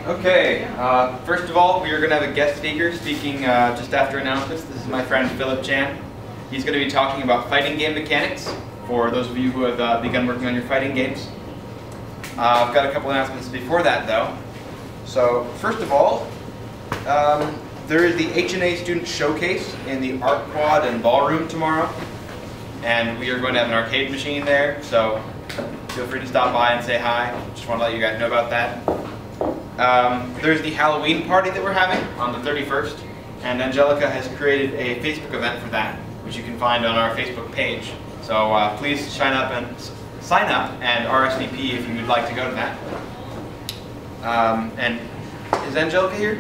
Okay, first of all, we are going to have a guest speaker speaking just after announcements. This is my friend Philip Chan. He's going to be talking about fighting game mechanics for those of you who have begun working on your fighting games. I've got a couple announcements before that though. So first of all, there is the H&A Student Showcase in the Art Quad and Ballroom tomorrow. And we are going to have an arcade machine there, so feel free to stop by and say hi. Just want to let you guys know about that. There's the Halloween party that we're having on the 31st, and Angelica has created a Facebook event for that, which you can find on our Facebook page. So please sign up and RSVP if you would like to go to that. And is Angelica here?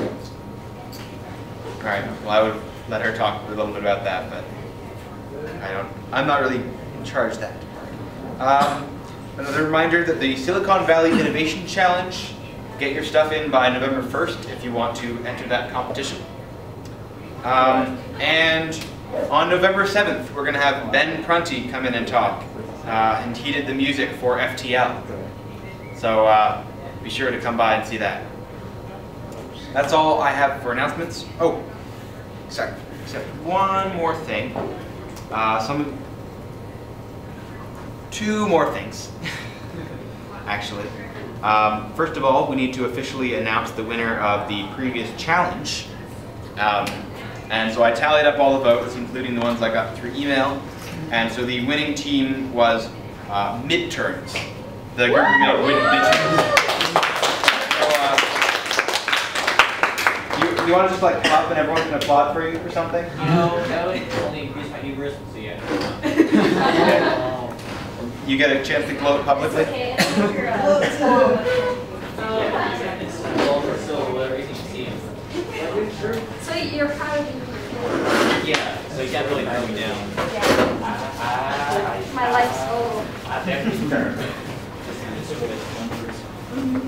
All right. Well, I would let her talk a little bit about that, but I'm not really in charge of that. Another reminder that the Silicon Valley Innovation Challenge, get your stuff in by November 1st if you want to enter that competition. And on November 7th, we're going to have Ben Prunty come in and talk. And he did the music for FTL. So be sure to come by and see that. That's all I have for announcements. Oh, sorry, except one more thing. Two more things, actually. First of all, we need to officially announce the winner of the previous challenge. And so I tallied up all the votes, including the ones I got through email. And so the winning team was Midterms. The group who made Midterms. So, you want to just like clap and everyone can applaud for you or something? No, that would only increase my hubris, so yeah. You get a chance to gloat publicly? Okay. So you're proud of me? Yeah, so you can't really throw me down. Yeah. My life's goal.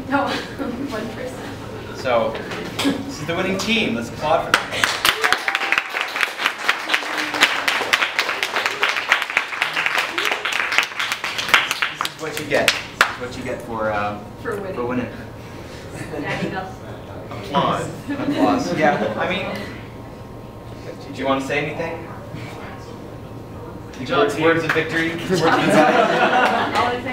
No, 1%. So, this is the winning team. Let's applaud for them. What you get. This is what you get for winning. Applause. Applause. Yeah, I mean, do you want to say anything? Words of victory?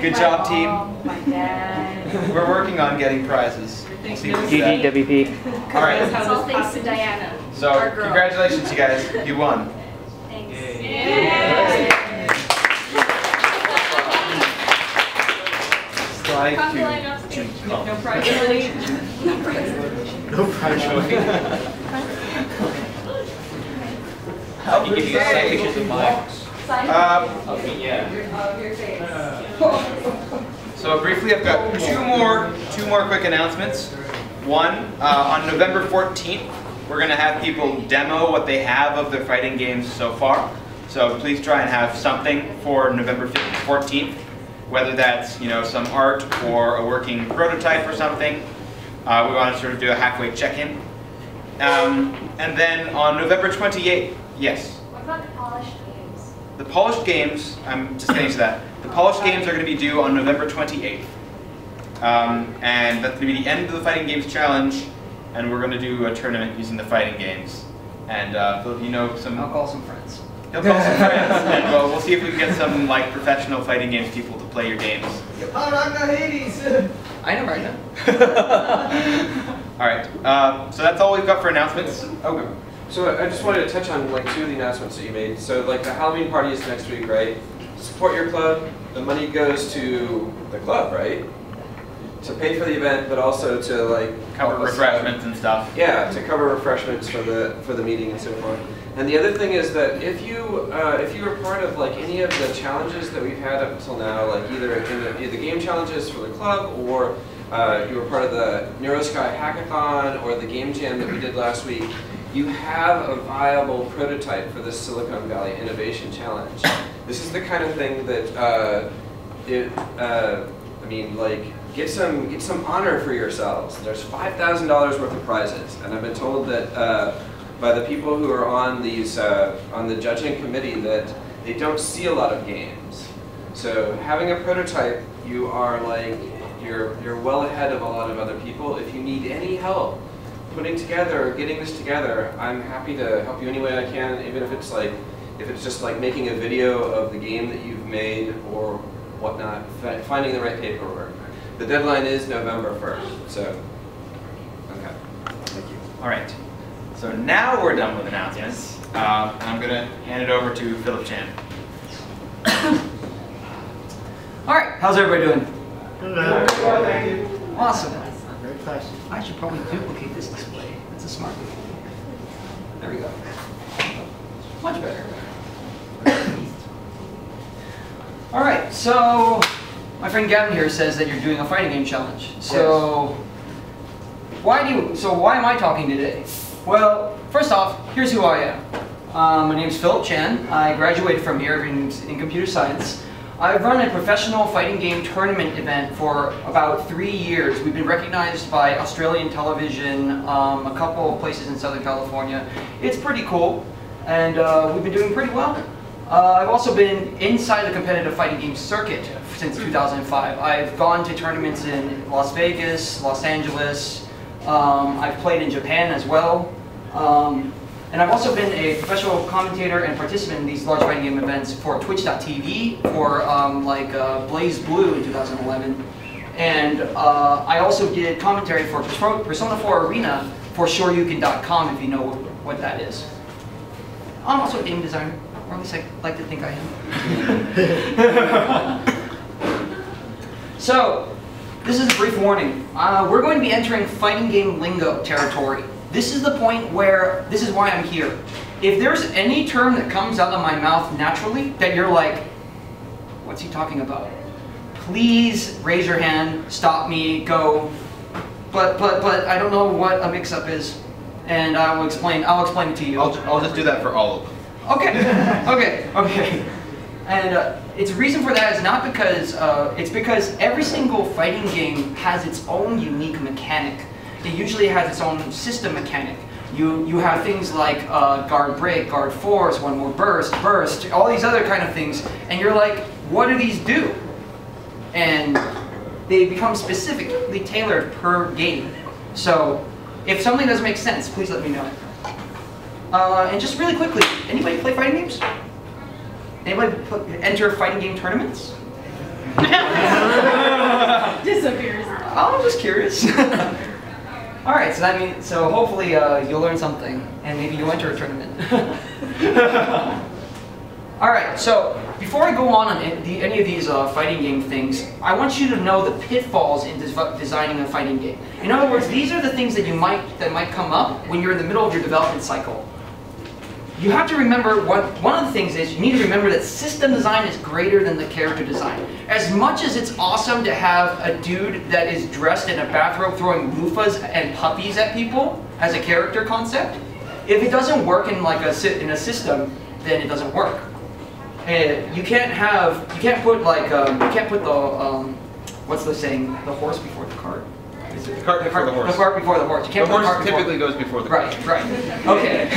Good job, team. My dad. We're working on getting prizes. GGWP. All right. It's all thanks to Diana. So, congratulations, you guys. You won. Thanks. Yay. No prize. No prize. No prize. I'll give you citations of mine. Okay, yeah. So briefly, I've got two more quick announcements. One, on November 14th, we're going to have people demo what they have of their fighting games so far. So please try and have something for November 14th, whether that's some art or a working prototype or something. We want to sort of do a halfway check-in. And then on November 28th, yes. What about the polished games? The polished games, I'm just getting to that. The polished games are going to be due on November 28th. And that's going to be the end of the Fighting Games Challenge, and we're going to do a tournament using the fighting games. And Philip, I'll call some friends. He'll call some friends, and we'll see if we can get some professional fighting games people to play your games. I know right now. All right, so that's all we've got for announcements. Okay. So I just wanted to touch on two of the announcements that you made. So the Halloween party is next week, right? Support your club. The money goes to the club, right? To pay for the event, but also to cover refreshments and stuff. Yeah, to cover refreshments for the meeting and so forth. And the other thing is that if you were part of any of the challenges that we've had up until now, either in the game challenges for the club, or you were part of the NeuroSky Hackathon or the Game Jam that we did last week, you have a viable prototype for this Silicon Valley Innovation Challenge. This is the kind of thing that get some honor for yourselves. There's $5,000 worth of prizes, and I've been told that by the people who are on these on the judging committee that they don't see a lot of games. So having a prototype, you're you're well ahead of a lot of other people. If you need any help putting together or getting this together, I'm happy to help you any way I can, even if it's just like making a video of the game that you've made or whatnot, finding the right paperwork. The deadline is November 1st, so okay. Thank you. All right. So now we're done with announcements, and I'm going to hand it over to Philip Chan. All right, how's everybody doing? Thank you. Awesome. Very fast. I should probably duplicate this display. That's a smart move. There we go. Much better. All right, so my friend Gavin here says that you're doing a fighting game challenge. So why am I talking today? Well, first off, here's who I am. My name is Philip Chan. I graduated from here in computer science. I've run a professional fighting game tournament event for about 3 years. We've been recognized by Australian television, a couple of places in Southern California. It's pretty cool, and we've been doing pretty well. I've also been inside the competitive fighting game circuit since 2005. I've gone to tournaments in Las Vegas, Los Angeles. I've played in Japan as well. And I've also been a professional commentator and participant in these large fighting game events for Twitch.tv, for Blaze Blue in 2011. And I also did commentary for Persona 4 Arena for Shoryuken.com, if you know what that is. I'm also a game designer, or at least I like to think I am. So, this is a brief warning. We're going to be entering fighting game lingo territory. This is the point where, this is why I'm here. If there's any term that comes out of my mouth naturally that you're like, what's he talking about? Please raise your hand, stop me, go. But I don't know what a mix-up is, and I'll explain it to you. I'll just do that for all of them. Okay, okay. And its reason for that is not because, it's because every single fighting game has its own unique mechanic. It usually has its own system mechanic. You have things like guard break, guard force, one more burst, all these other kind of things, and you're like, what do these do? And they become specifically tailored per game. So if something doesn't make sense, please let me know. And just really quickly, anybody play fighting games? Anybody enter fighting game tournaments? Disappears. Oh, I'm just curious. All right, so hopefully you'll learn something, and maybe you'll enter a tournament. All right, so before I go on any of these fighting game things, I want you to know the pitfalls in designing a fighting game. In other words, these are the things that might come up when you're in the middle of your development cycle. You have to remember, one of the things is you need to remember that system design is greater than the character design. As much as it's awesome to have a dude that is dressed in a bathrobe throwing loofahs and puppies at people as a character concept, if it doesn't work in a system, then it doesn't work. And you can't put the what's the saying? The horse before the cart. The cart before the horse. The cart before the horse. You can't the put horse the cart before typically goes before the cart. Right. Okay.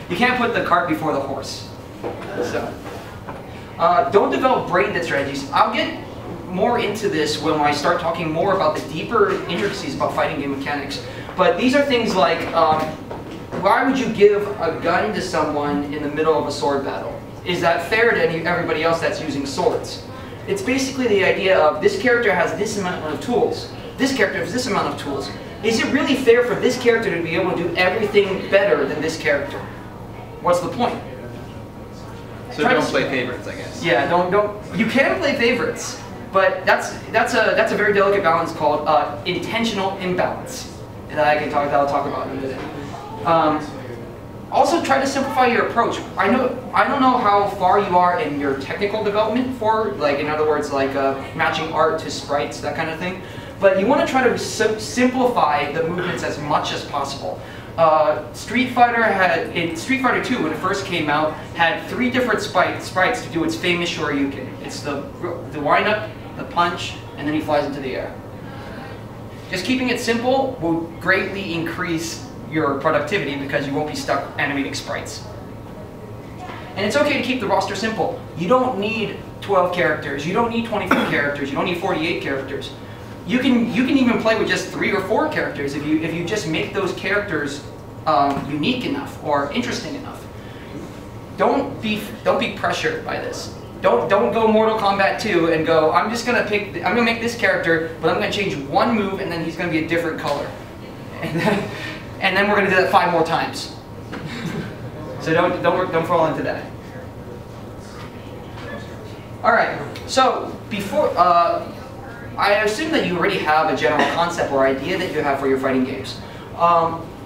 You can't put the cart before the horse. So, don't develop brain-dead strategies. I'll get more into this when I start talking more about the deeper intricacies about fighting game mechanics. But these are things like, why would you give a gun to someone in the middle of a sword battle? Is that fair to everybody else that's using swords? It's basically the idea of this character has this amount of tools. This character has this amount of tools. Is it really fair for this character to be able to do everything better than this character? What's the point? So don't play favorites, I guess. Yeah, don't. You can play favorites, but that's a very delicate balance called intentional imbalance that I'll talk about in a minute. Also, try to simplify your approach. I don't know how far you are in your technical development for, in other words, matching art to sprites, that kind of thing. But you want to try to simplify the movements as much as possible. Street Fighter 2, when it first came out, had 3 different sprites to do its famous Shoryuken. It's the wind-up, the punch, and then he flies into the air. Just keeping it simple will greatly increase your productivity because you won't be stuck animating sprites. And it's okay to keep the roster simple. You don't need 12 characters, you don't need 24 characters, you don't need 48 characters. You can even play with just 3 or 4 characters if you just make those characters unique enough or interesting enough. Don't be pressured by this. Don't go Mortal Kombat 2 and go, I'm gonna make this character, but I'm gonna change one move and then he's gonna be a different color. And then we're gonna do that 5 more times. So don't fall into that. All right. So before I assume that you already have a general concept or idea that you have for your fighting games.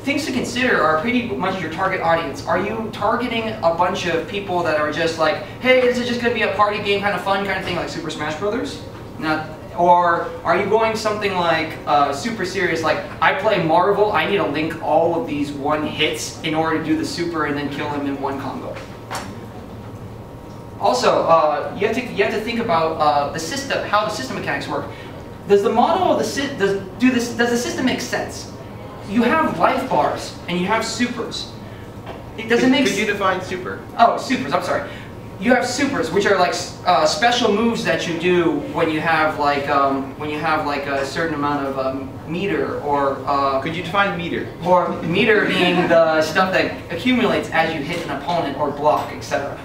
Things to consider are pretty much your target audience. Are you targeting a bunch of people that are just like, hey, this is just going to be a party game, kind of fun kind of thing, like Super Smash Brothers? Or are you going something like super serious, like I play Marvel, I need to link all of these 1 hits in order to do the super and then kill him in 1 combo? Also, you have to think about the system, how the system mechanics work. Does the model of the does the system make sense? You have life bars and you have supers. It doesn't make. Could you define super? Oh, supers. I'm sorry. You have supers, which are like special moves that you do when you have like a certain amount of meter or. Could you define meter? Or meter being the stuff that accumulates as you hit an opponent or block, etc.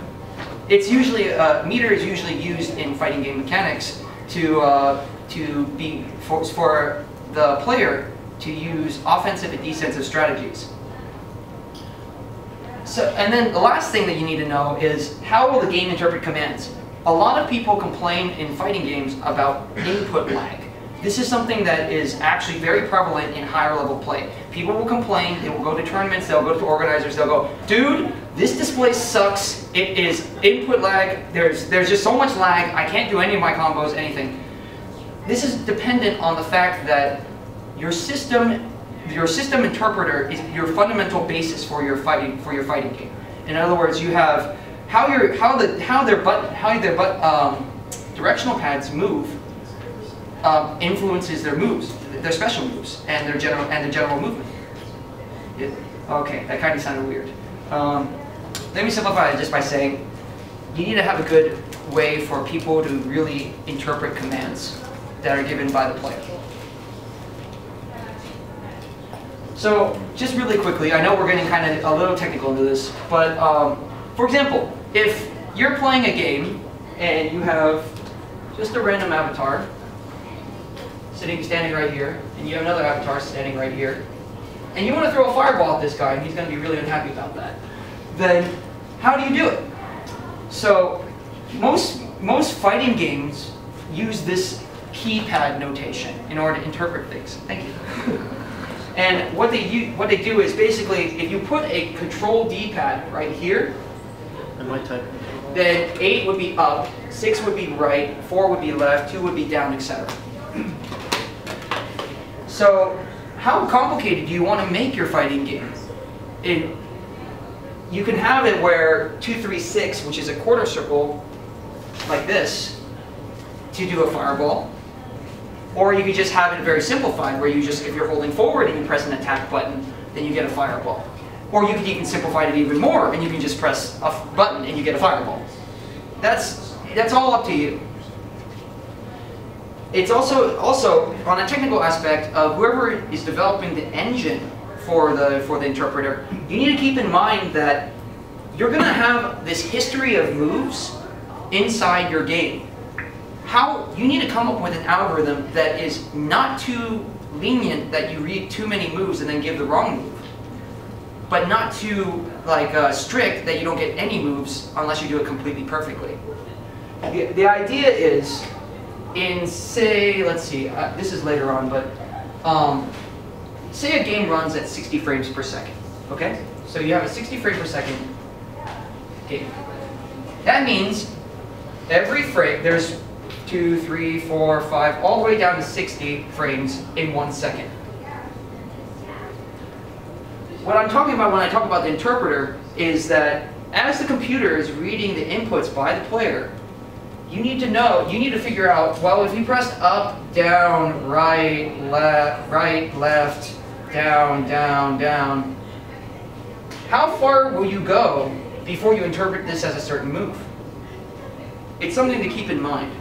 It's usually meter is usually used in fighting game mechanics to be for the player to use offensive and defensive strategies. So, and then the last thing that you need to know is how will the game interpret commands? A lot of people complain in fighting games about input lag. This is something that is actually very prevalent in higher level play. People will complain, they will go to tournaments, they'll go to organizers, they'll go, dude, this display sucks, it is input lag, there's just so much lag, I can't do any of my combos, anything. This is dependent on the fact that your system interpreter is your fundamental basis for your fighting game. In other words, you have how their directional pads move influences their moves, their special moves, and their general movement. Okay, that kind of sounded weird. Let me simplify it just by saying you need to have a good way for people to really interpret commands that are given by the player. So, just really quickly, I know we're getting kind of a little technical into this, but for example, if you're playing a game and you have just a random avatar standing right here, and you have another avatar standing right here, and you want to throw a fireball at this guy, and he's going to be really unhappy about that, then how do you do it? So, most fighting games use this keypad notation in order to interpret things. Thank you. And what they do is basically, if you put a control D-pad right here, then 8 would be up, 6 would be right, 4 would be left, 2 would be down, etc. So, how complicated do you want to make your fighting game? You can have it where 2, 3, 6, which is a quarter circle, like this, to do a fireball. Or you could just have it very simplified, where you just, if you're holding forward and you press an attack button, then you get a fireball. Or you could even simplify it even more, and you can just press a button and you get a fireball. That's all up to you. It's also on a technical aspect of whoever is developing the engine for the interpreter, you need to keep in mind that you're going to have this history of moves inside your game. You need to come up with an algorithm that is not too lenient that you read too many moves and then give the wrong move, but not too strict that you don't get any moves unless you do it completely perfectly. The idea is, in say, let's see, this is later on, but say a game runs at 60 frames per second, okay? So you have a 60 frame per second game. That means every frame, there's 2, 3, 4, 5, all the way down to 60 frames in 1 second. What I'm talking about when I talk about the interpreter is that as the computer is reading the inputs by the player, you need to figure out, well, if you pressed up, down, right, left, down, down, down, how far will you go before you interpret this as a certain move? It's something to keep in mind.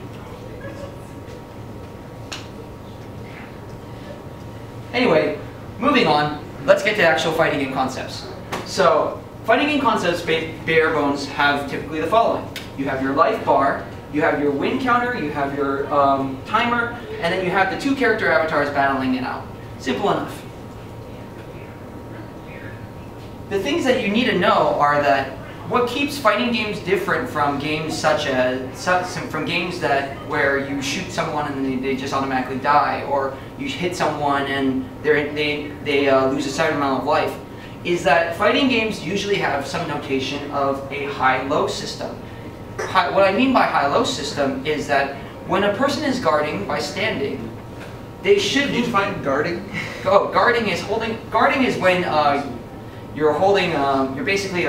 Anyway, moving on, let's get to actual fighting game concepts. So, fighting game concepts, bare bones, have typically the following. You have your life bar, you have your win counter, you have your timer, and then you have the two character avatars battling it out. Simple enough. The things that you need to know are that what keeps fighting games different from games such as games where you shoot someone and they just automatically die, or you hit someone and they lose a certain amount of life, is that fighting games usually have some notation of a high-low system. What I mean by high-low system is that when a person is guarding by standing, they should. Did you define guarding? Oh, guarding is holding. Guarding is when you're holding. You're basically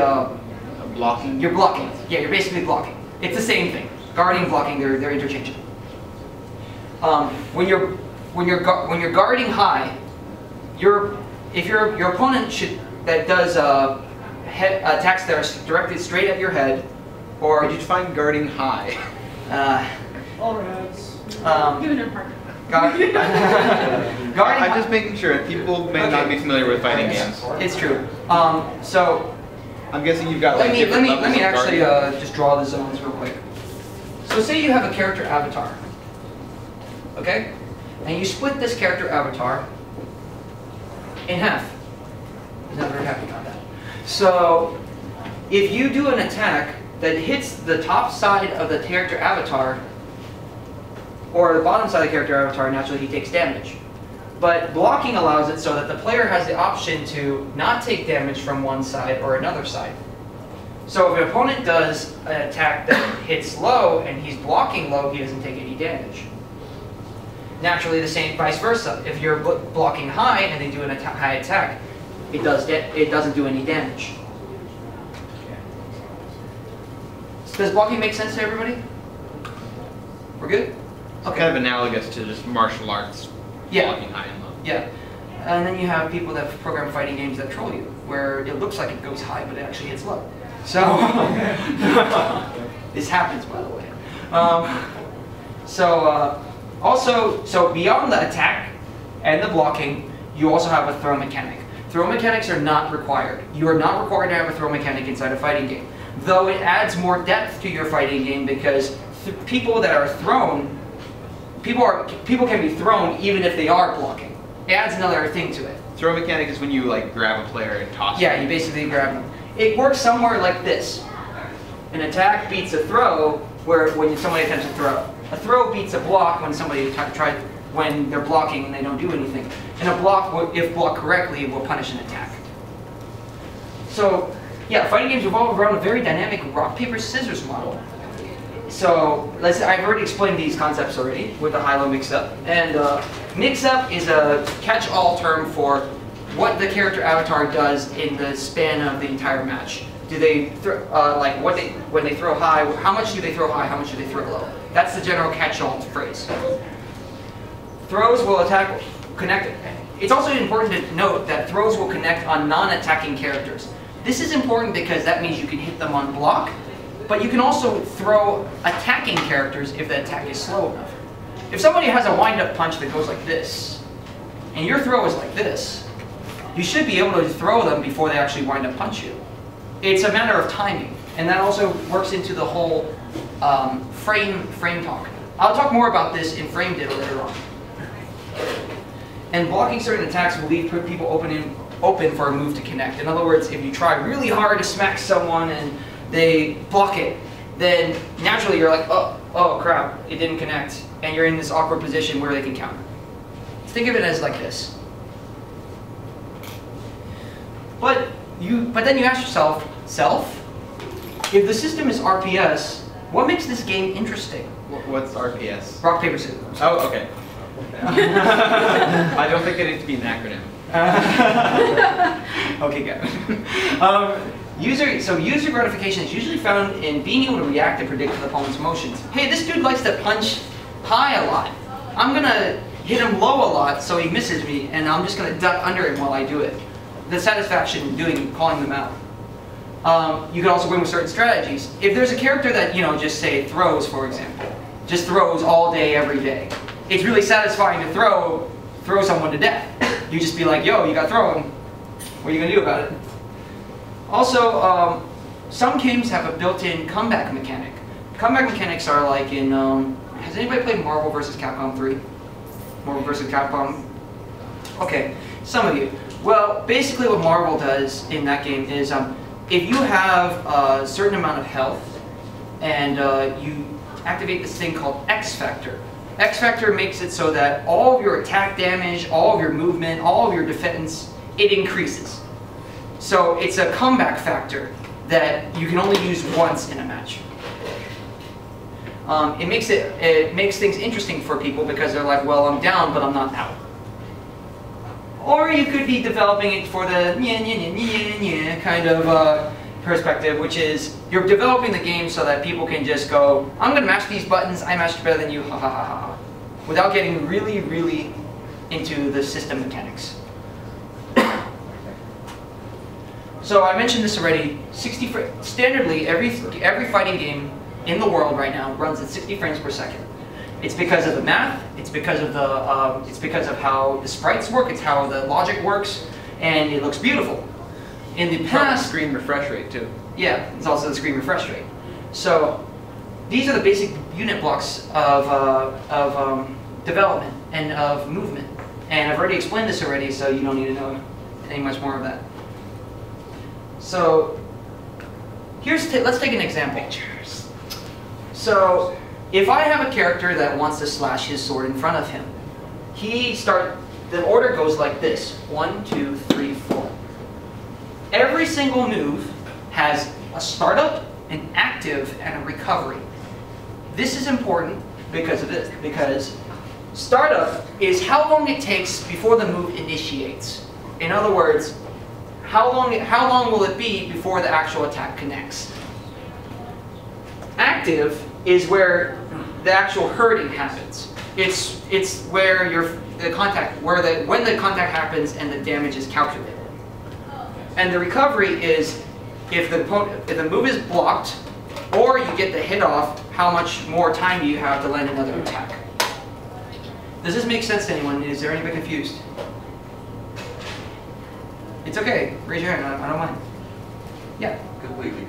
blocking. You're blocking. Yeah, you're basically blocking. It's the same thing. Guarding, blocking, they're interchangeable. When you're guarding high, if your opponent does attacks that are directed straight at your head, or Did you define guarding high? All rats. Give it a partner. Guarding. I'm just making sure. People may not be familiar with fighting games. It's true. So I'm guessing you've got like let different me levels of actually guarding. just draw the zones real quick. So say you have a character avatar, okay, and you split this character avatar in half. I'm not very happy about that. So if you do an attack that hits the top side of the character avatar, or the bottom side of the character avatar, naturally he takes damage. But blocking allows it so that the player has the option to not take damage from one side or another side. So if an opponent does an attack that hits low and he's blocking low, he doesn't take any damage. Naturally, the same vice versa. If you're blocking high and they do an high attack, it doesn't do any damage. Does blocking make sense to everybody? We're good? It's kind of analogous to just martial arts. Yeah. Blocking high and low. Yeah. And then you have people that program fighting games that troll you, where it looks like it goes high, but it actually hits low. So, this happens, by the way. So beyond the attack and the blocking, you also have a throw mechanic. Throw mechanics are not required. You are not required to have a throw mechanic inside a fighting game. Though it adds more depth to your fighting game because people that are thrown, people can be thrown even if they are blocking. It adds another thing to it. Throw mechanic is when you like grab a player and toss Yeah, them. you basically grab them. It works somewhere like this. An attack beats a throw when somebody attempts to throw. A throw beats a block when they're blocking and they don't do anything. And a block, if blocked correctly, will punish an attack. So, yeah, fighting games revolve around a very dynamic rock, paper, scissors model. So, I've already explained these concepts already with the high-low mix-up. And mix-up is a catch-all term for what the character avatar does in the span of the entire match. Do they, when they throw high, how much do they throw high, how much do they throw low? That's the general catch-all phrase. Throws will connect. It's also important to note that throws will connect on non-attacking characters. This is important because that means you can hit them on block, but you can also throw attacking characters if the attack is slow enough. If somebody has a wind-up punch that goes like this, and your throw is like this, you should be able to throw them before they actually wind up punch you. It's a matter of timing, and that also works into the whole frame talk. I'll talk more about this in frame data later on. And blocking certain attacks will leave people open for a move to connect. In other words, if you try really hard to smack someone and they block it, then naturally you're like, oh crap, it didn't connect, and you're in this awkward position where they can counter. Think of it as like this. But then you ask yourself, if the system is RPS, what makes this game interesting? What's RPS? Rock, paper, scissors. Oh, okay. I don't think it needs to be an acronym. Okay, good. User gratification is usually found in being able to react and predict an opponent's motions. Hey, this dude likes to punch high a lot. I'm gonna hit him low a lot so he misses me, and I'm just gonna duck under him while I do it. The satisfaction in calling them out. You can also win with certain strategies. If there's a character that, just say throws, for example, just throws all day, every day, it's really satisfying to throw someone to death. You just be like, yo, you got thrown. What are you gonna do about it? Also, some games have a built-in comeback mechanic. Comeback mechanics are like in, has anybody played Marvel vs. Capcom 3? Marvel vs. Capcom? Okay, some of you. Well, basically what Marvel does in that game is, if you have a certain amount of health, and you activate this thing called X Factor. X Factor makes it so that all of your attack damage, all of your movement, all of your defense, it increases. So it's a comeback factor that you can only use once in a match. It makes things interesting for people because they're like, well, I'm down, but I'm not out. Or you could be developing it for the kind of perspective, which is you're developing the game so that people can just go, I'm going to mash these buttons, I mashed better than you, ha ha ha ha, without getting really, really into the system mechanics. So I mentioned this already. Standardly, every fighting game in the world right now runs at 60 frames per second. It's because of the math. It's because of how the sprites work. It's how the logic works, and it looks beautiful. In the past, screen refresh rate too. Yeah, it's also the screen refresh rate. So these are the basic unit blocks of development and of movement. And I've already explained this already, so you don't need to know any much more of that. So let's take an example. So if I have a character that wants to slash his sword in front of him, the order goes like this: 1, 2, 3, 4. Every single move has a startup, an active, and a recovery. This is important because of this, because startup is how long it takes before the move initiates. In other words, how long will it be before the actual attack connects? Active is where the actual hurting happens. It's where when the contact happens and the damage is calculated. And the recovery is if the move is blocked or you get the hit off, how much more time do you have to land another attack? Does this make sense to anyone? Is there anybody confused? It's okay. Raise your hand. I don't mind. Yeah. Completely.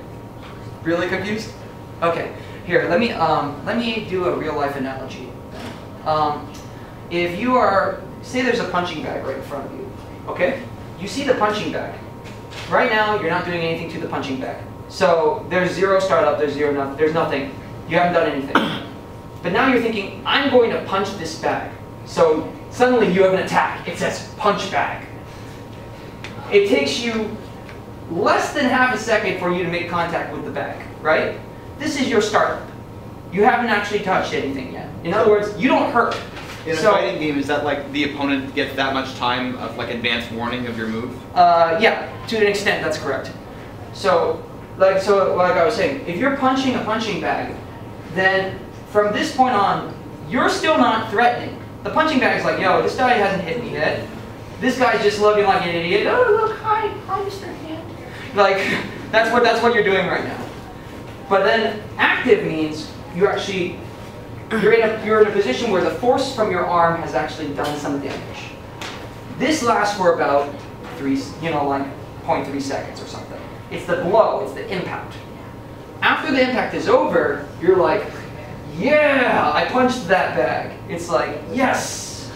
Really confused? Okay. Here, let me do a real life analogy. If you say there's a punching bag right in front of you, okay? You see the punching bag. Right now, you're not doing anything to the punching bag. So there's zero startup, there's nothing. You haven't done anything. But now you're thinking, I'm going to punch this bag. So suddenly you have an attack. It says punch bag. It takes you less than half a second for you to make contact with the bag, right? This is your startup. You haven't actually touched anything yet. In other words, you don't hurt. In a fighting game, is that like the opponent gets that much time of like advance warning of your move? Yeah, to an extent, that's correct. So like I was saying, if you're punching a punching bag, then from this point on, you're still not threatening. The punching bag's like, yo, this guy hasn't hit me yet. This guy's just looking like an idiot. Oh, look, hi, Mr. Hand. Like, that's what you're doing right now. But then active means you're in a position where the force from your arm has actually done some damage. This lasts for about 0.3 seconds or something. It's the blow, it's the impact. After the impact is over, you're like, yeah, I punched that bag. It's like, yes.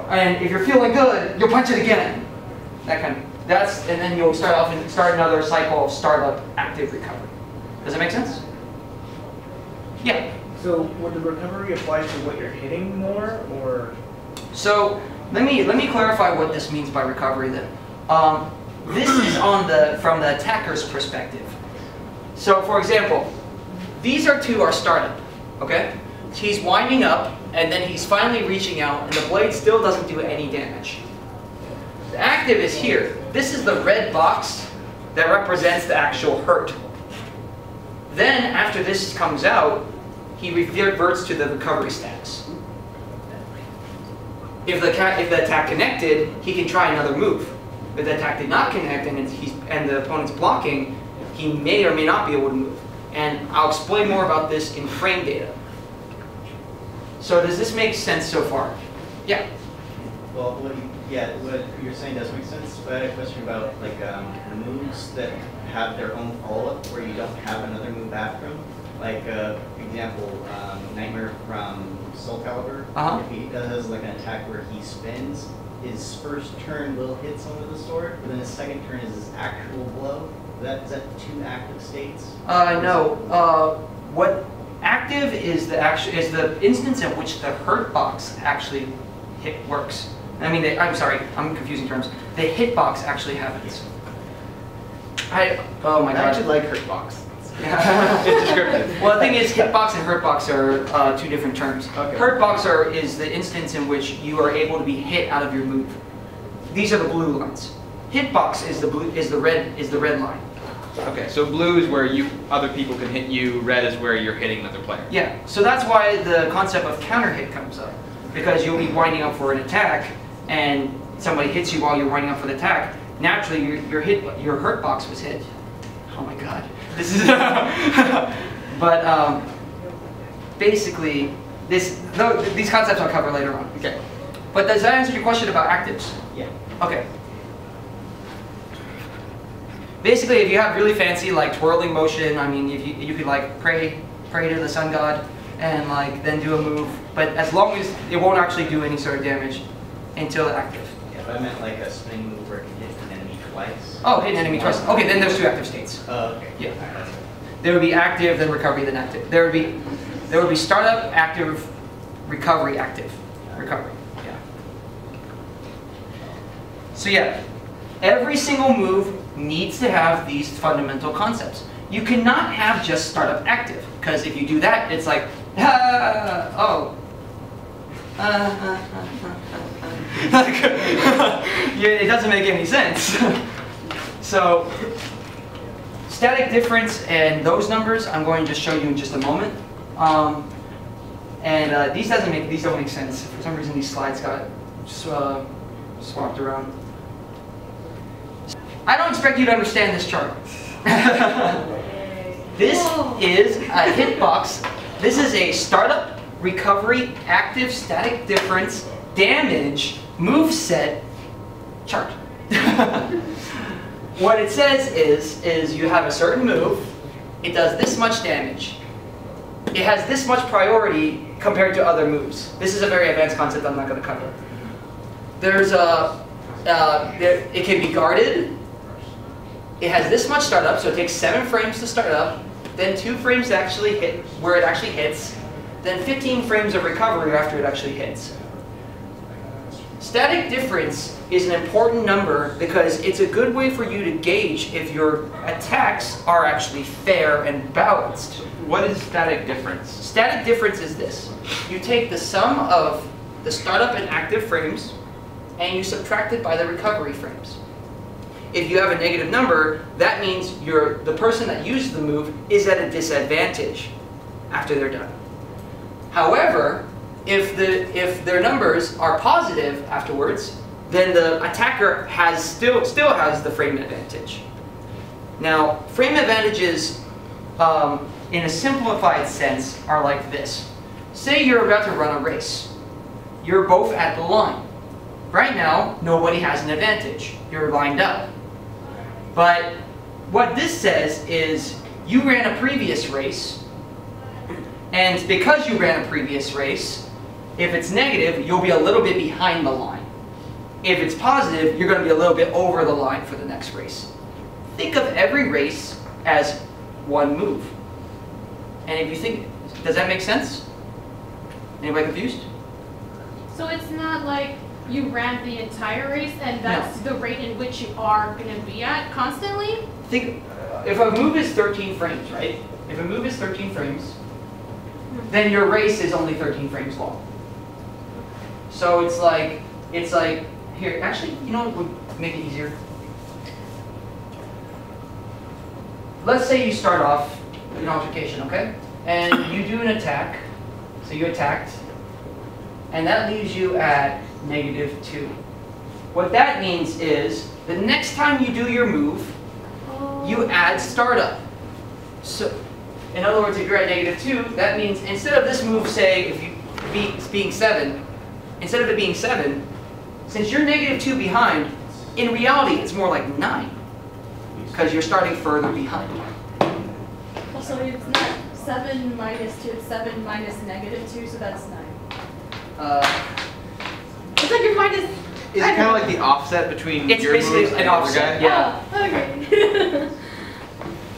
And if you're feeling good, you'll punch it again. And then you'll start another cycle of startup, active, recovery. Does that make sense? Yeah. So would the recovery apply to what you're hitting more, or? So let me clarify what this means by recovery then. This is from the attacker's perspective. So for example, these two are startup, okay? He's winding up, and then he's finally reaching out, and the blade still doesn't do any damage. The active is here. This is the red box that represents the actual hurt. Then, after this comes out, he reverts to the recovery status. If the attack connected, he can try another move. If the attack did not connect and the opponent's blocking, he may or may not be able to move. And I'll explain more about this in frame data. So does this make sense so far? Yeah? Well, Yeah, what you're saying does make sense, but I had a question about like moves that have their own follow-up where you don't have another move after them. Like example, Nightmare from Soul Calibur. If he does like an attack where he spins, his first turn will hit someone with a sword, but then his second turn is his actual blow. Is that two active states? No. What active is the instance in which the Hurtbox actually works. I mean, I'm sorry, I'm confusing terms. The Hitbox actually happens. Oh my god. I actually like Hurtbox. It's descriptive. Well, the thing is, Hitbox and Hurtbox are two different terms. Okay. Hurtbox is the instance in which you are able to be hit out of your move. These are the blue lines. Hitbox is the red line. Okay, so blue is where other people can hit you. Red is where you're hitting another player. Yeah. So that's why the concept of counter hit comes up, because you'll be winding up for an attack, and somebody hits you while you're winding up for the attack. Naturally, your Hurtbox was hit. Oh my god. This is. But basically, these concepts I'll cover later on. Okay. But does that answer your question about actives? Yeah. Okay. Basically, if you have really fancy like twirling motion, I mean, if you could like pray to the sun god and like then do a move, but as long as it won't actually do any sort of damage until active. Yeah, but I meant like a spinning move where it can hit an enemy twice. Oh, hit an enemy twice. Okay, then there's two active states. Oh, okay. Yeah. All right, that's good. There would be active, then recovery, then active. There would be startup, active, recovery, active, recovery. Yeah. So yeah, every single move needs to have these fundamental concepts. You cannot have just startup active, because if you do that, it's like, it doesn't make any sense. So, static difference and those numbers, I'm going to just show you in just a moment. These don't make sense. For some reason, these slides got swapped around. I don't expect you to understand this chart. This is a hitbox. This is a startup, recovery, active, static difference, damage, move set chart. What it says is you have a certain move, it does this much damage. It has this much priority compared to other moves. This is a very advanced concept I'm not going to cover. There's it can be guarded. It has this much startup, so it takes 7 frames to start up, then 2 frames to actually hit where it actually hits, then 15 frames of recovery after it actually hits. Static difference is an important number because it's a good way for you to gauge if your attacks are actually fair and balanced. What is static difference? Static difference is this. You take the sum of the startup and active frames and you subtract it by the recovery frames. If you have a negative number, that means the person that used the move is at a disadvantage after they're done. However, if their numbers are positive afterwards, then the attacker still has the frame advantage. Now, frame advantages, in a simplified sense, are like this. Say you're about to run a race. You're both at the line. Right now, nobody has an advantage. You're lined up. But what this says is you ran a previous race, and because you ran a previous race, if it's negative, you'll be a little bit behind the line. If it's positive, you're going to be a little bit over the line for the next race. Think of every race as one move. And if you think, does that make sense? Anybody confused? So it's not like you ran the entire race and that's the rate in which you are going to be at constantly? Think, if a move is 13 frames, right? If a move is 13 frames, then your race is only 13 frames long. So it's like, here, actually, you know what would make it easier? Let's say you start off with an altercation, okay? And you do an attack, so you attacked, and that leaves you at -2. What that means is, the next time you do your move, you add startup. So, in other words, if you're at -2, that means instead of this move, say, being 7, instead of it being 7, since you're -2 behind, in reality it's more like 9. Because you're starting further behind. So it's not 7 minus 2, it's 7 minus -2, so that's 9. It's like you're minus... Is it kind of like the offset between It's your basically moves an and the other offset, guy? yeah. Oh, okay.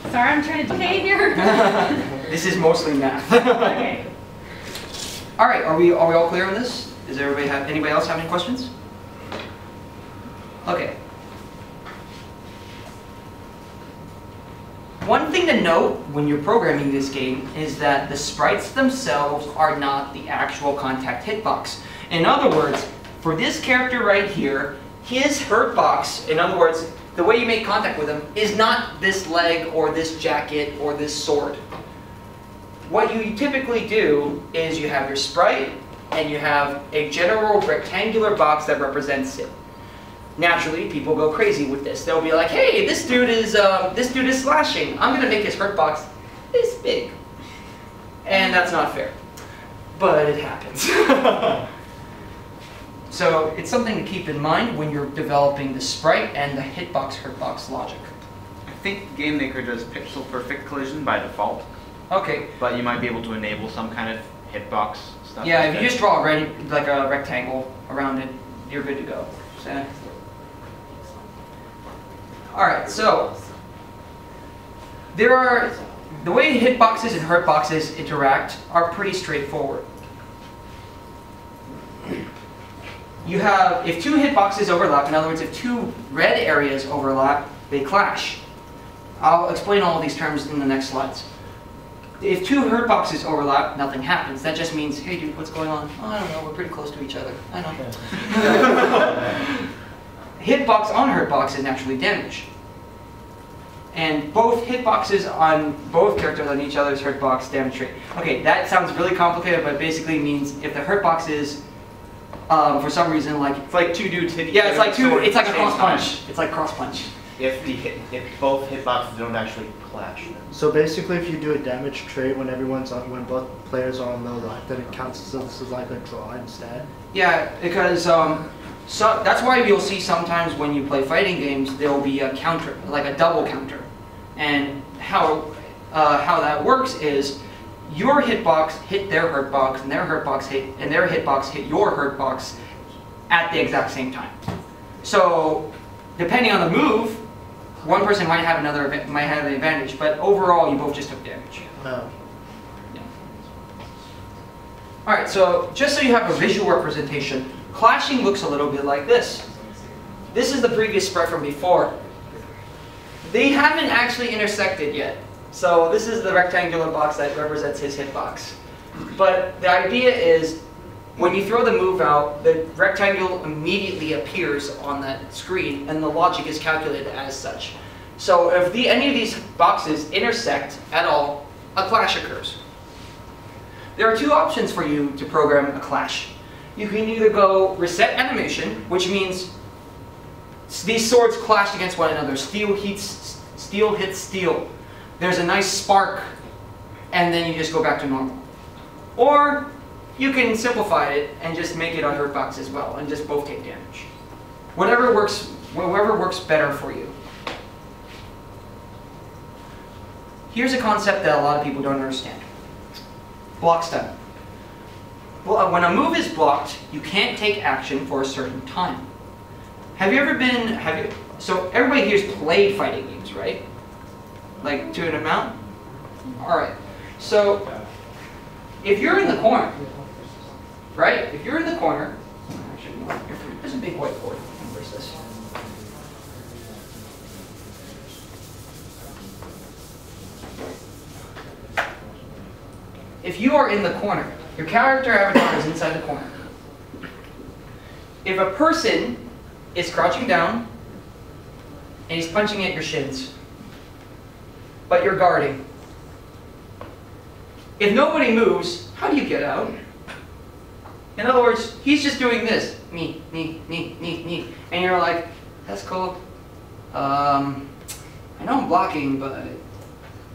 Sorry, I'm trying to okay here. This is mostly math. Okay. All right, are we all clear on this? Does anybody else have any questions? Okay. One thing to note when you're programming this game is that the sprites themselves are not the actual contact hitbox. In other words, for this character right here, his hurtbox, in other words, the way you make contact with him, is not this leg or this jacket or this sword. What you typically do is you have your sprite and you have a general rectangular box that represents it. Naturally, people go crazy with this. They'll be like, "Hey, this dude is slashing. I'm gonna make his hurtbox this big," and that's not fair, but it happens. So it's something to keep in mind when you're developing the sprite and the hitbox hurtbox logic. I think Game Maker does pixel perfect collision by default, Okay. but you might be able to enable some kind of hitbox stuff. Yeah, if instead. you just draw like a rectangle around it, you're good to go. So, all right, so the way hitboxes and hurtboxes interact are pretty straightforward. You have, if 2 hitboxes overlap, in other words, if 2 red areas overlap, they clash. I'll explain all of these terms in the next slides. If 2 hurtboxes overlap, nothing happens. That just means, "Hey dude, what's going on?" "Oh, I don't know, we're pretty close to each other." "I know." Hitbox on hurtbox is naturally damage. And both hitboxes on both characters on each other's hurtbox damage rate. Okay, that sounds really complicated, but basically means if the hurtbox is, for some reason, like... It's like 2 dudes hitting. Yeah, it's like it's like a cross time. punch. It's like cross punch. If both hitboxes don't actually clash. So basically, if you do a damage trade when when both players are on low life, then it counts as like a draw instead. Yeah, because so that's why you'll see sometimes when you play fighting games, there will be a counter, like a double counter. And how that works is your hitbox hit their hurtbox, and their hitbox hit your hurtbox at the exact same time. So depending on the move, one person might have an advantage, but overall you both just took damage. No. All right, so just so you have a visual representation, clashing looks a little bit like this. This is the previous sprite from before. They haven't actually intersected yet. So this is the rectangular box that represents his hitbox. But the idea is, when you throw the move out, the rectangle immediately appears on that screen, and the logic is calculated as such. So if any of these boxes intersect at all, a clash occurs. There are 2 options for you to program a clash. You can either go reset animation, which means these swords clash against one another. Steel hits steel. There's a nice spark, and then you just go back to normal. Or you can simplify it and just make it on hurtbox as well, and just both take damage. Whatever works better for you. Here's a concept that a lot of people don't understand. Block stun. Well, when a move is blocked, you can't take action for a certain time. So everybody here's played fighting games, right? Like to an amount? Alright. So if you're in the corner, right? If you're in the corner, actually, there's a big whiteboard. Where's this? If you are in the corner, your character avatar is inside the corner. If a person is crouching down and he's punching at your shins, but you're guarding, if nobody moves, how do you get out? In other words, he's just doing this. Me. And you're like, that's cool. I know I'm blocking, but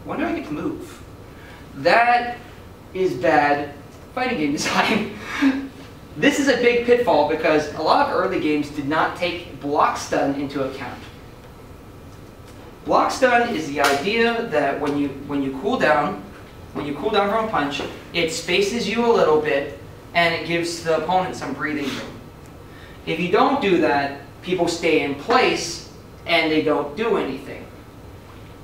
when do I get to move? That is bad fighting game design. This is a big pitfall because a lot of early games did not take block stun into account. Block stun is the idea that when you cool down from a punch, it spaces you a little bit and it gives the opponent some breathing room. If you don't do that, people stay in place and they don't do anything.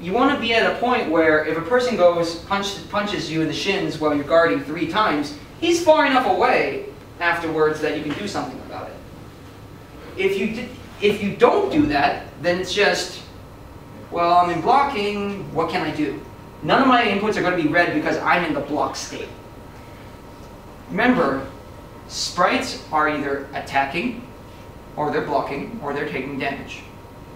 You want to be at a point where if a person punches you in the shins while you're guarding 3 times, he's far enough away afterwards that you can do something about it. If you don't do that, then it's just, well, I'm in blocking, what can I do? None of my inputs are going to be read because I'm in the block state. Remember, sprites are either attacking, or they're blocking, or they're taking damage.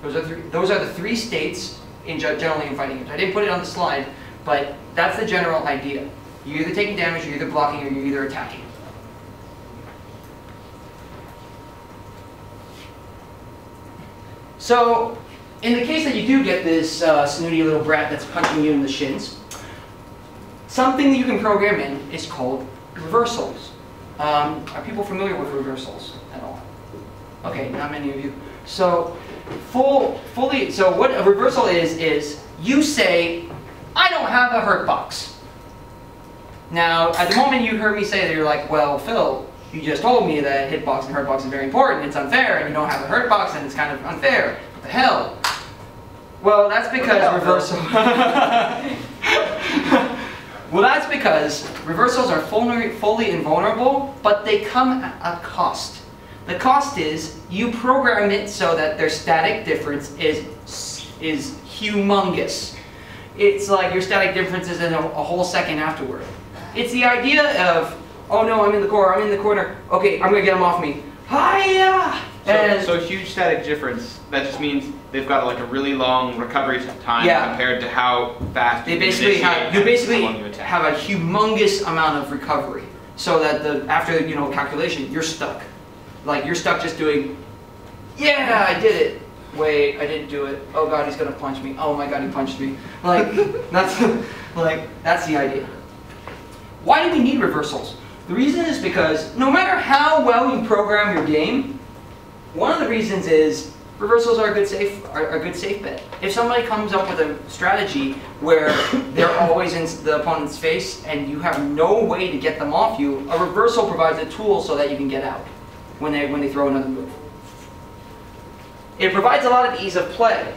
Those are the 3 states generally in fighting games. I didn't put it on the slide, but that's the general idea. You're either taking damage, you're either blocking, or you're either attacking. So, in the case that you do get this snooty little brat that's punching you in the shins, something that you can program in is called reversals. Are people familiar with reversals at all? Okay, not many of you. So, so what a reversal is you say, I don't have a Hurtbox. Now, at the moment you heard me say that, you're like, well, Phil, you just told me that Hitbox and Hurtbox is very important, it's unfair, and you don't have a Hurtbox, and it's kind of unfair. What the hell? Well, that's because reversal. Well, that's because reversals are fully invulnerable, but they come at a cost. The cost is you program it so that their static difference is humongous. It's like your static difference is in a whole second afterward. It's the idea of, oh no, I'm in the corner. Okay, I'm gonna get him off me. Hiya! So huge static difference. That just means they've got like a really long recovery time compared to how fast they basically have. You basically have a humongous amount of recovery, so that after calculation, you're stuck. Like you're stuck just doing, yeah, I did it. Wait, I didn't do it. Oh god, he's gonna punch me. Oh my god, he punched me. Like that's the idea. Why do we need reversals? The reason is because no matter how well you program your game, one of the reasons is reversals are a good safe bet. If somebody comes up with a strategy where they're always in the opponent's face and you have no way to get them off you, a reversal provides a tool so that you can get out when they throw another move. It provides a lot of ease of play.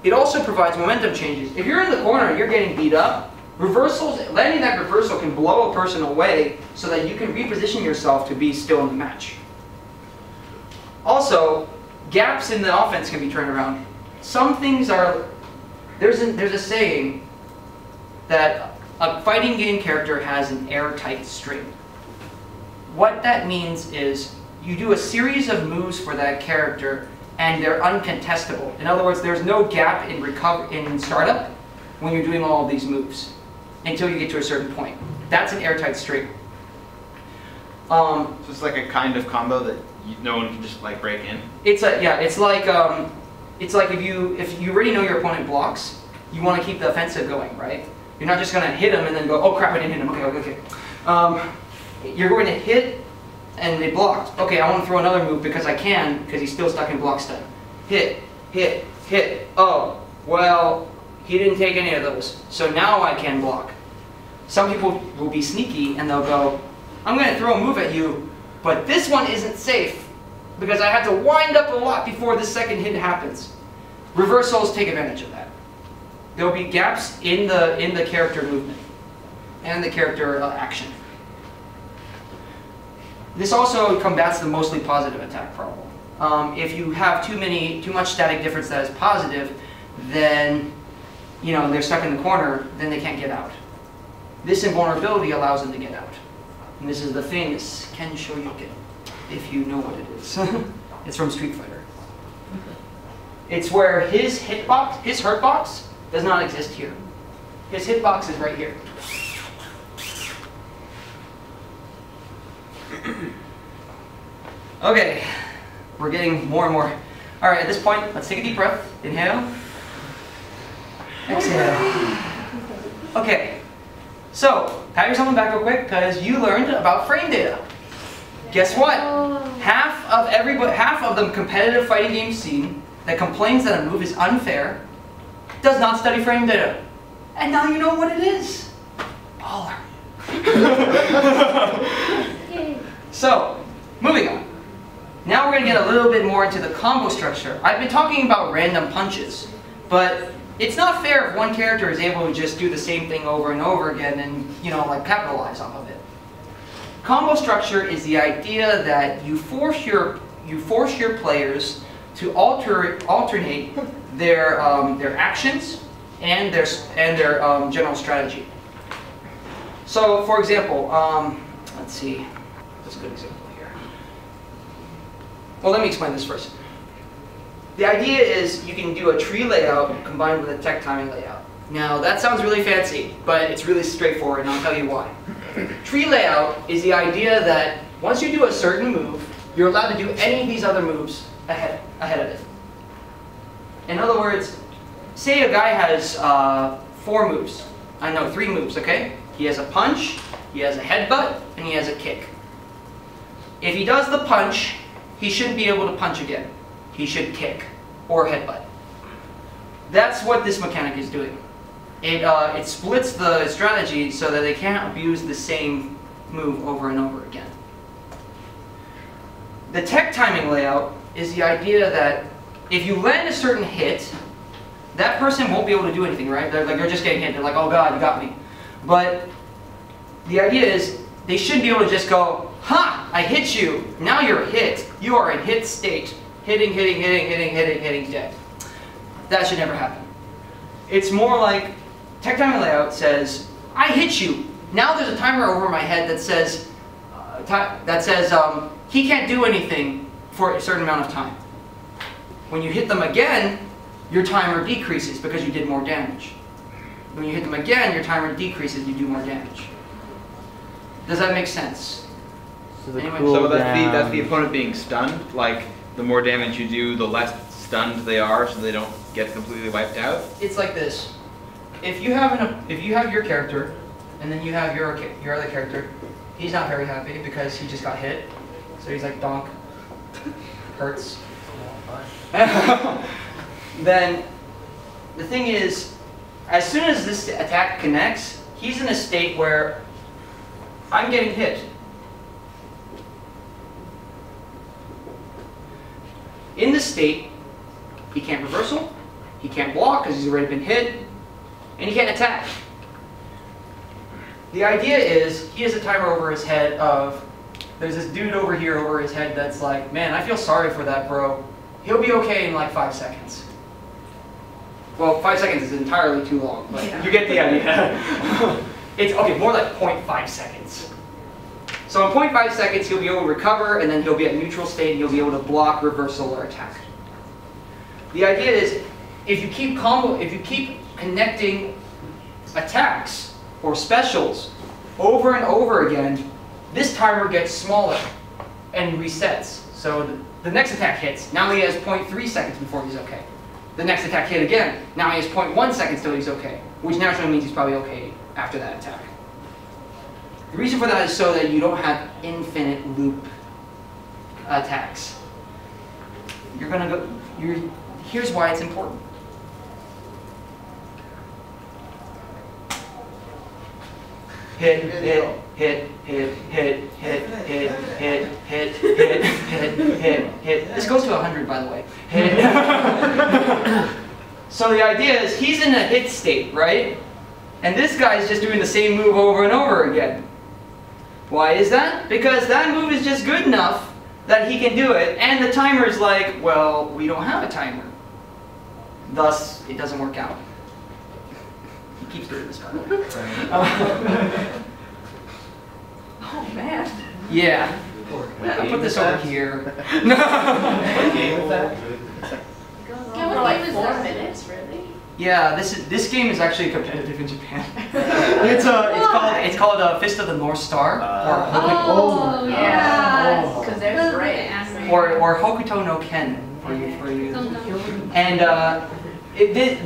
It also provides momentum changes. If you're in the corner and you're getting beat up, landing that reversal can blow a person away so that you can reposition yourself to be still in the match. Also, gaps in the offense can be turned around. Some things are, there's a saying that a fighting game character has an airtight string. What that means is you do a series of moves for that character and they're uncontestable. In other words, there's no gap in startup when you're doing all of these moves until you get to a certain point. That's an airtight string. So it's like a kind of combo that no one can just like break in. It's like if you already know your opponent blocks, you want to keep the offensive going, right? You're not just going to hit him and then go, oh crap, I didn't hit him. Okay. You're going to hit and they blocked. Okay, I want to throw another move because I can, because he's still stuck in block stun. Hit, hit, hit. Oh, well, he didn't take any of those, so now I can block. Some people will be sneaky and they'll go, I'm going to throw a move at you, but this one isn't safe because I have to wind up a lot before the second hit happens. Reversals take advantage of that. There will be gaps in the character movement and the character action. This also combats the mostly positive attack problem. If you have too much static difference that is positive, then they're stuck in the corner, then they can't get out. This invulnerability allows them to get out. And this is the famous Ken Shoryuken, if you know what it is. It's from Street Fighter. It's where his Hurtbox does not exist here. His Hitbox is right here. Okay, we're getting more and more. All right, at this point, let's take a deep breath. Inhale. Exhale. Okay, so pat yourself on the back real quick because you learned about frame data. Guess what? Half of the competitive fighting game scene that complains that a move is unfair does not study frame data. And now you know what it is. Baller. So, moving on. Now we're going to get a little bit more into the combo structure. I've been talking about random punches, but it's not fair if one character is able to just do the same thing over and over again and, you know, like capitalize off of it. Combo structure is the idea that you force your players to alternate their actions and their general strategy. So, for example, let's see. That's a good example here. Well, let me explain this first. The idea is you can do a tree layout combined with a tech timing layout. Now, that sounds really fancy, but it's really straightforward, and I'll tell you why. Tree layout is the idea that once you do a certain move, you're allowed to do any of these other moves ahead of it. In other words, say a guy has 3 moves, okay? He has a punch, he has a headbutt, and he has a kick. If he does the punch, he shouldn't be able to punch again. He should kick or headbutt. That's what this mechanic is doing. It splits the strategy so that they can't abuse the same move over and over again. The tech timing layout is the idea that if you land a certain hit, that person won't be able to do anything, right? They're just getting hit. They're like, oh God, you got me. But the idea is they should be able to just go, ha, I hit you. Now you're hit. You are in hit state. Hitting, dead. That should never happen. It's more like tech timing layout says, I hit you. Now there's a timer over my head that says he can't do anything for a certain amount of time. When you hit them again, your timer decreases because you did more damage. When you hit them again, your timer decreases, you do more damage. Does that make sense? So that's the opponent being stunned? Like, the more damage you do, the less stunned they are, so they don't get completely wiped out? It's like this. If you have your character, and then you have your other character, he's not very happy because he just got hit. So he's like, donk. Hurts. Then, the thing is, as soon as this attack connects, he's in a state where I'm getting hit. In this state, he can't reversal, he can't block because he's already been hit, and he can't attack. The idea is, he has a timer over his head of, there's this dude over here over his head that's like, man, I feel sorry for that bro. He'll be okay in like 5 seconds. Well, 5 seconds is entirely too long, but you get the idea. It's, okay, more like 0.5 seconds. So in 0.5 seconds, he'll be able to recover, and then he'll be at neutral state, and he'll be able to block, reversal, or attack. The idea is, if you keep connecting attacks or specials over and over again, this timer gets smaller and resets. So the next attack hits. Now he has 0.3 seconds before he's okay. The next attack hit again. Now he has 0.1 seconds till he's okay, which naturally means he's probably okay after that attack. The reason for that is so that you don't have infinite loop attacks. Here's why it's important. Hit, hit, hit, hit, hit, hit, hit, hit, hit, hit, hit, hit, hit. This goes to 100, by the way. Hit. So the idea is he's in a hit state, right? And this guy's just doing the same move over and over again. Why is that? Because that move is just good enough that he can do it, and the timer's like, well, we don't have a timer. Thus, it doesn't work out. He keeps doing this, by the way. Oh man. Yeah. I'll put this over here. What game is that? For like 4 minutes, really? Yeah, this game is actually competitive in Japan. It's called Fist of the North Star, Oh, yeah. Because they're great. or Hokuto no Ken for you. And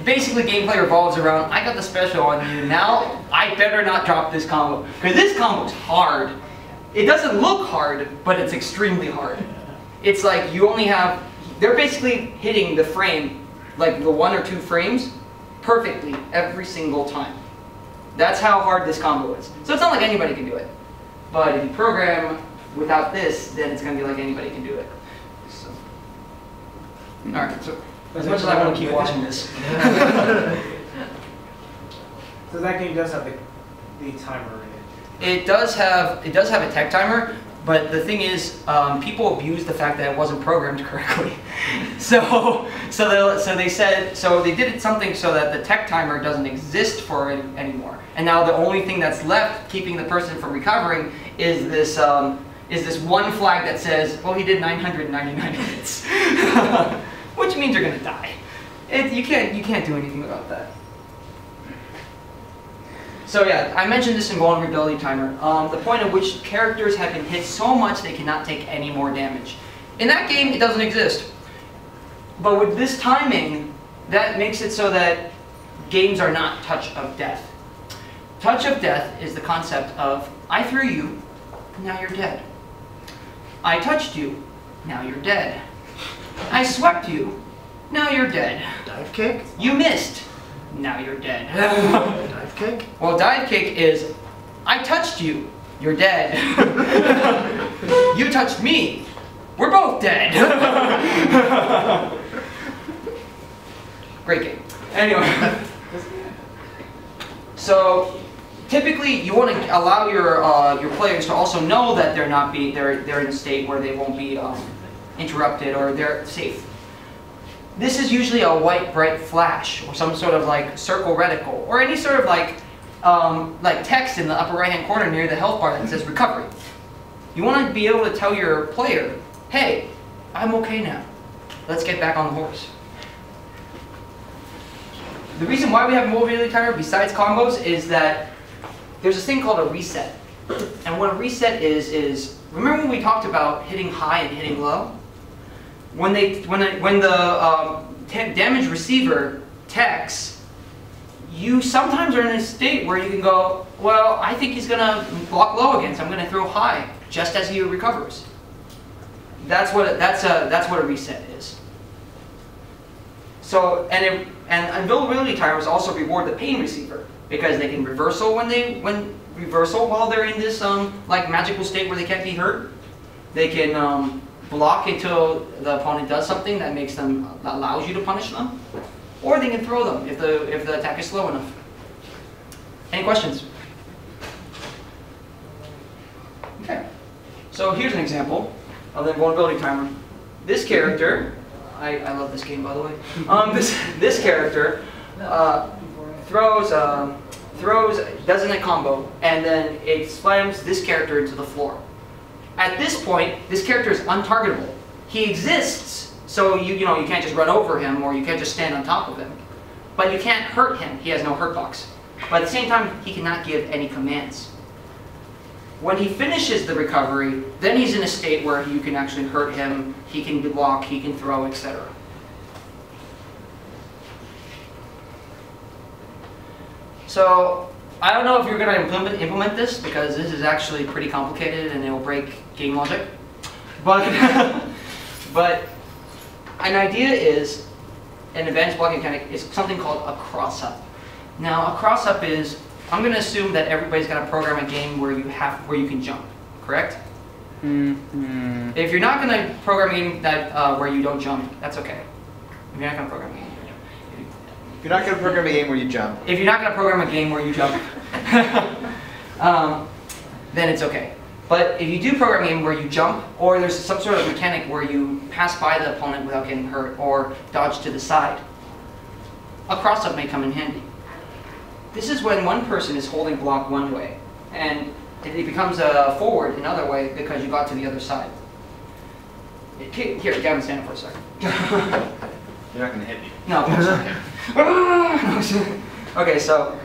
basically gameplay revolves around, I got the special on you, now I better not drop this combo. Because this combo's hard. it doesn't look hard, but it's extremely hard. It's like you only have, they're basically hitting the frame, like the 1 or 2 frames, perfectly every single time. That's how hard this combo is. So it's not like anybody can do it. But if you program without this, then it's going to be like anybody can do it. So. Alright, so as much as I want to keep watching this. So that game does have the timer in it. It does have a tech timer, but the thing is, people abuse the fact that it wasn't programmed correctly. so they did something so that the tech timer doesn't exist for it anymore. And now the only thing that's left keeping the person from recovering is this one flag that says, well, he did 999 hits, which means you're gonna die. You can't do anything about that. So yeah, I mentioned this Involvability Timer, the point at which characters have been hit so much they cannot take any more damage. In that game, it doesn't exist. But with this timing, that makes it so that games are not touch of death. Touch of death is the concept of, I threw you, now you're dead. I touched you, now you're dead. I swept you, now you're dead. Dive kick? You missed. Now you're dead. Dive kick? Well, dive kick is, I touched you, you're dead. You touched me, we're both dead. Great game. Anyway, so typically you want to allow your players to also know that they're in a state where they won't be interrupted or they're safe. This is usually a white bright flash or some sort of like circle reticle or any sort of like text in the upper right hand corner near the health bar that says recovery. You want to be able to tell your player, hey, I'm okay now. Let's get back on the horse. The reason why we have a mobility timer besides combos is that there's this thing called a reset. And what a reset is remember when we talked about hitting high and hitting low? When the damage receiver techs, you sometimes are in a state where you can go, well, I think he's going to block low again, so I'm going to throw high, just as he recovers. That's what a reset is. So, and Involvability timers also reward the pain receiver because they can reversal while they're in this like magical state where they can't be hurt. They can block until the opponent does something that allows you to punish them, or they can throw them if the attack is slow enough. Any questions? Okay. So here's an example of the Involvability timer. This character, I love this game by the way. This character does a combo, and then it slams this character into the floor. At this point, this character is untargetable. He exists, so you can't just run over him or you can't just stand on top of him. But you can't hurt him. He has no Hurtbox. But at the same time, he cannot give any commands. When he finishes the recovery, then he's in a state where you can actually hurt him, he can block, he can throw, etc. So, I don't know if you're going to implement this because this is actually pretty complicated and it will break game logic. But, but an idea is, an advanced blocking mechanic is something called a cross-up. Now, a cross-up is, I'm going to assume that everybody's got to program a game where you can jump, correct? Mm-hmm. If you're not going to program a game that where you don't jump, that's okay. If you're not going to program a game. If you're not going to program a game where you jump. If you're not going to program a game where you jump, then it's okay. But if you do program a game where you jump, or there's some sort of mechanic where you pass by the opponent without getting hurt, or dodge to the side, a cross-up may come in handy. This is when one person is holding block one way, and it becomes a forward another way because you got to the other side. Here, Gavin, stand up for a second. You're not going to hit me. No. Okay, so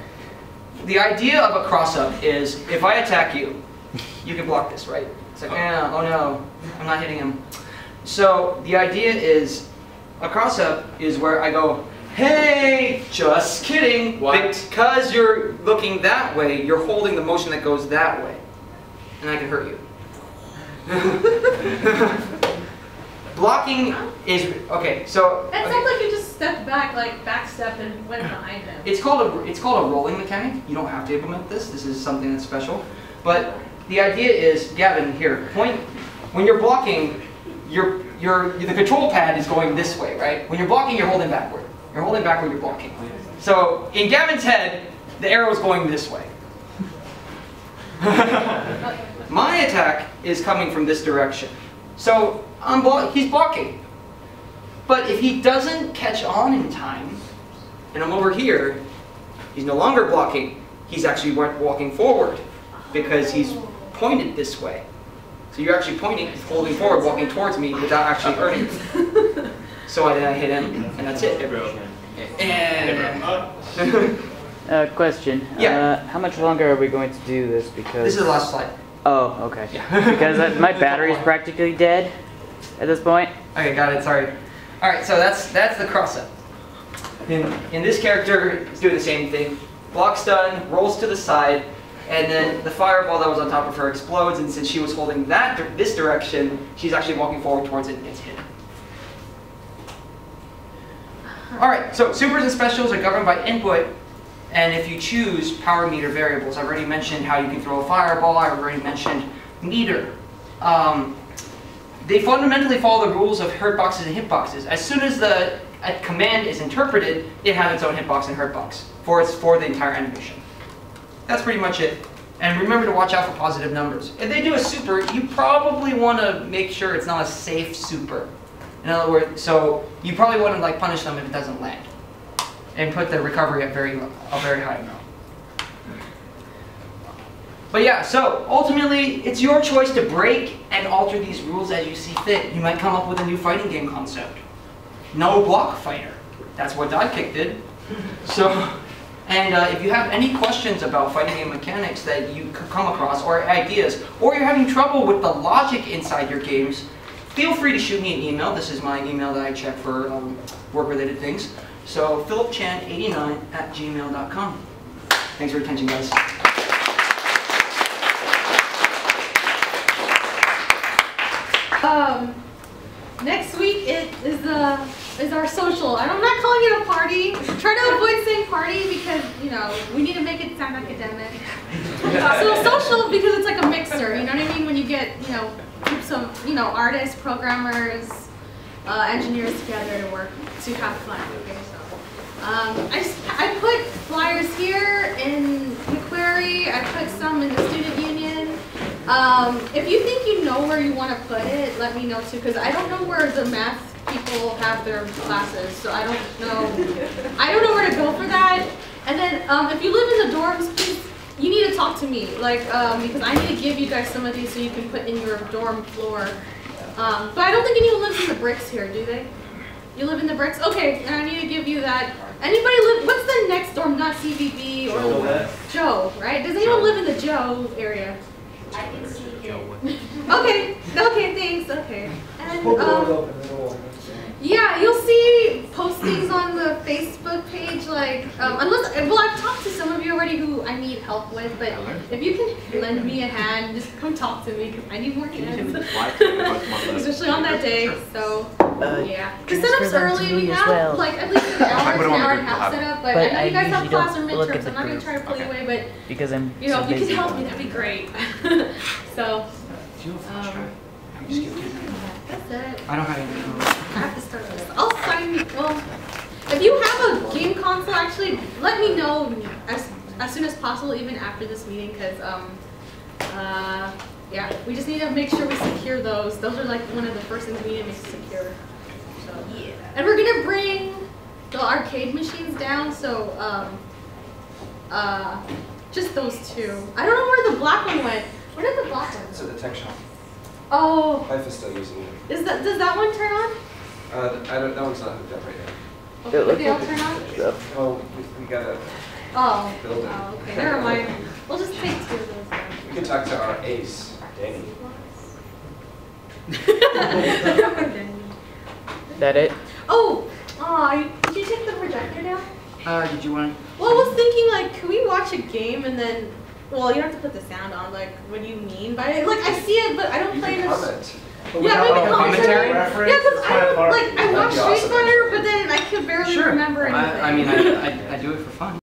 the idea of a cross-up is if I attack you, you can block this, right? It's like, oh no, I'm not hitting him. So the idea is a cross-up is where I go, hey, just kidding. What? Because you're looking that way, you're holding the motion that goes that way. And I can hurt you. Blocking is okay. So That sounds like you just stepped back, like back step and went behind him. it's called a rolling mechanic. You don't have to implement this. This is something that's special. But the idea is, Gavin, here, point when you're blocking, the control pad is going this way, right? When you're blocking, you're holding backward. You're holding backward, you're blocking. So in Gavin's head, the arrow is going this way. My attack is coming from this direction. So he's blocking. But if he doesn't catch on in time, and I'm over here, he's no longer blocking. He's actually walking forward because he's pointed this way. So you're actually pointing, holding forward, walking towards me without actually hurting me. So I hit him, and that's it. And question. Yeah. How much longer are we going to do this? Because this is the last slide. Oh, okay. Yeah. Because my battery is practically dead at this point. Okay, got it. Sorry. All right, so that's the cross-up. In this character, it's doing the same thing. Block's done, rolls to the side, and then the fireball that was on top of her explodes. And since she was holding this direction, she's actually walking forward towards it and gets hit. All right, so supers and specials are governed by input, and if you choose power meter variables, I've already mentioned how you can throw a fireball. I've already mentioned meter. They fundamentally follow the rules of hurtboxes and hitboxes. As soon as a command is interpreted, it has its own hitbox and hurtbox for the entire animation. That's pretty much it. And remember to watch out for positive numbers. If they do a super, you probably want to make sure it's not a safe super. In other words, so you probably want to like punish them if it doesn't land, and put the recovery at a very high amount. But yeah, so ultimately, it's your choice to break and alter these rules as you see fit. You might come up with a new fighting game concept. No block fighter. That's what Divekick did. So, and if you have any questions about fighting game mechanics that you could come across, or ideas, or you're having trouble with the logic inside your games, feel free to shoot me an email. This is my email that I check for work-related things. So, philipchan89@gmail.com. Thanks for your attention, guys. Next week is our social. And I'm not calling it a party. Try to avoid saying party because, you know, we need to make it sound academic. So social because it's like a mixer, you know what I mean? When you get, you know, groups of, you know, artists, programmers, engineers together to work, to have fun. Okay, so. I put flyers here in the query. I put some in the student union. If you think you know where you want to put it, let me know too, because I don't know where the math people have their classes, so I don't know where to go for that. And then if you live in the dorms, please, you need to talk to me, like because I need to give you guys some of these so you can put in your dorm floor. But I don't think anyone lives in the bricks here, do they? You live in the bricks? Okay, and I need to give you that. Anybody live, what's the next dorm, not CVB or Joe, right? Does anyone live in the Joe area? I can see it. Okay, thanks, okay. And yeah, you'll see postings on the Facebook page, like, well, I've talked to some of you already who I need help with, but if you can lend me a hand, just come talk to me, because I need more hands. Especially on that day, so, yeah. The setup's early, we have, like, at least an hour and a half set up, but I know you guys have class or midterms, I'm not going to try to pull you away, but, because I'm you know, if you can help me, that'd be great. So, that's it. I don't have anything. I have to start this. I'll sign, well, if you have a game console, actually, let me know as soon as possible, even after this meeting, because, yeah, we just need to make sure we secure those. Those are like one of the first things we need to make secure. So, yeah. And we're going to bring the arcade machines down, so, just those two. I don't know where the black one went. Where did the black one go? It's at the tech shop. Oh. Life is still using it. Does that one turn on? That one's not hooked up right now. Okay, they all turn on? Oh, we gotta build it. Oh, okay. Never mind. We'll just take two of those then. We can talk to our ace, Danny. That it? Oh, did you take the projector down? Did you want? Well, I was thinking, like, could we watch a game and then well, you don't have to put the sound on. Like, what do you mean by it? Like, I see it, but I don't play in a. Comment. Yeah, maybe commentary. Yeah, because I watch That'd be Street awesome, Fighter, actually. but then I can barely Sure. remember anything. I mean, I do it for fun.